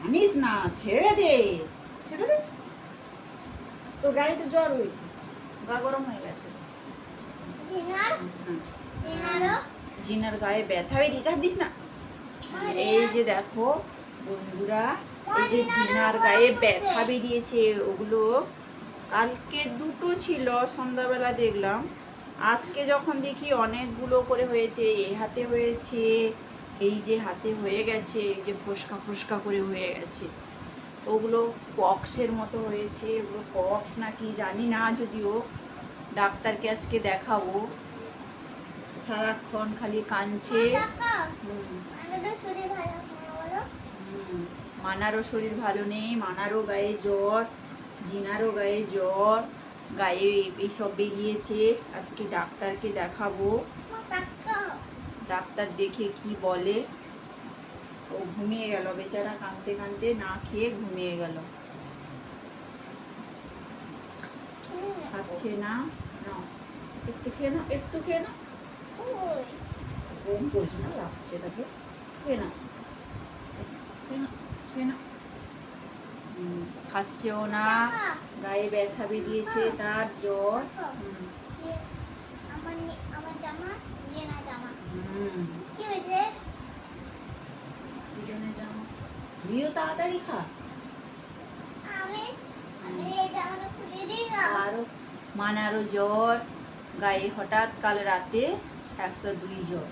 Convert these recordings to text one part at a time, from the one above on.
টানিস না, ছেড়ে দে, ছেড়ে দে। তোর গায়ে তো জ্বর হয়েছে, গা গরম হয়ে গেছে। জিনার গায়ে ব্যথা বেরিয়েছে, হাত দিস না। এই যে দেখো বন্ধুরা, এই যে জিনার গায়ে ব্যথা বেরিয়েছে, ওগুলো কালকে দুটো ছিল সন্ধ্যাবেলা দেখলাম, আজকে যখন দেখি অনেকগুলো করে হয়েছে। এই হাতে হয়েছে, এই যে হাতে হয়ে গেছে, এই যে ফোসকা ফোসকা করে হয়ে গেছে। ওগুলো পক্সের মতো হয়েছে, ওগুলো পক্স নাকি জানি না, যদিও ডাক্তারকে আজকে দেখাবো। সারাক্ষণ খালি কাঁদছে। মানারও শরীর ভালো নেই, মানারও গায়ে জ্বর, জিনারও গায়ে জ্বর, গায়ে এইসব বেরিয়েছে। আজকে ডাক্তারকে দেখাবো, ডাক্তার দেখে কি বলে। ও ঘুমিয়ে গেল বেচারা, কাঁদতে কাঁদতে না খেয়ে ঘুমিয়ে গেল। খাচ্ছে না, একটু খেয়ে না, একটু খেয়ে না, ঘুম করিস না, লাগছে তাকে, খেয়ে না, খেয়ে না, খেয়ে না। খাচ্ছেও না, গায়ে ব্যথা বেরিয়েছে, তার জ্বর। দুজনে জামা, তুইও তাড়াতাড়ি খা। আরো মানারও জ্বর, গায়ে হঠাৎ কাল রাতে 102 জ্বর।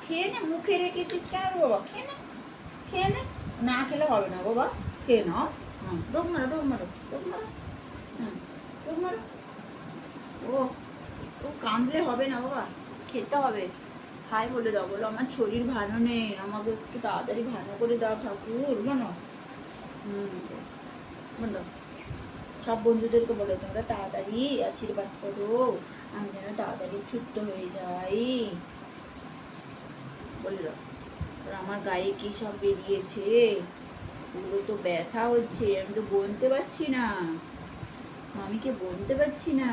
খেয়ে নে, মুখে রেখেছিস কেন বাবা, খেয়ে নে, খেয়ে নে। না খেলে হবে না বাবা, খেয়ে নাও। ডোক মারো, ডোক মারো, ডোক মারো, ডোক মারো। ও ও কাঁদলে হবে না বাবা, খেতে হবে। হাই বলে দাও, বলো আমার শরীর ভালো নেই, আমাকে একটু তাড়াতাড়ি ভালো করে দাও ঠাকুর, বলো। বলো সব বন্ধুদেরকে বলো, তোমরা তাড়াতাড়ি আশীর্বাদ করো, আমি যেন তাড়াতাড়ি ছুট্ট হয়ে যাই, বলে দাও। আমার গায়ে কি সব বেরিয়েছে, ওগুলো তো ব্যথা হচ্ছে, আমি তো বলতে পারছি না, মামিকে বলতে পারছি না।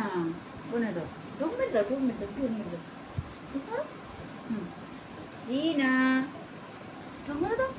বলে দাও, ঢুক মেরে দাও, ঢুক মেরে দাও, ঢুক মেরে দাও, জি না, ঢুক মেরে দাও।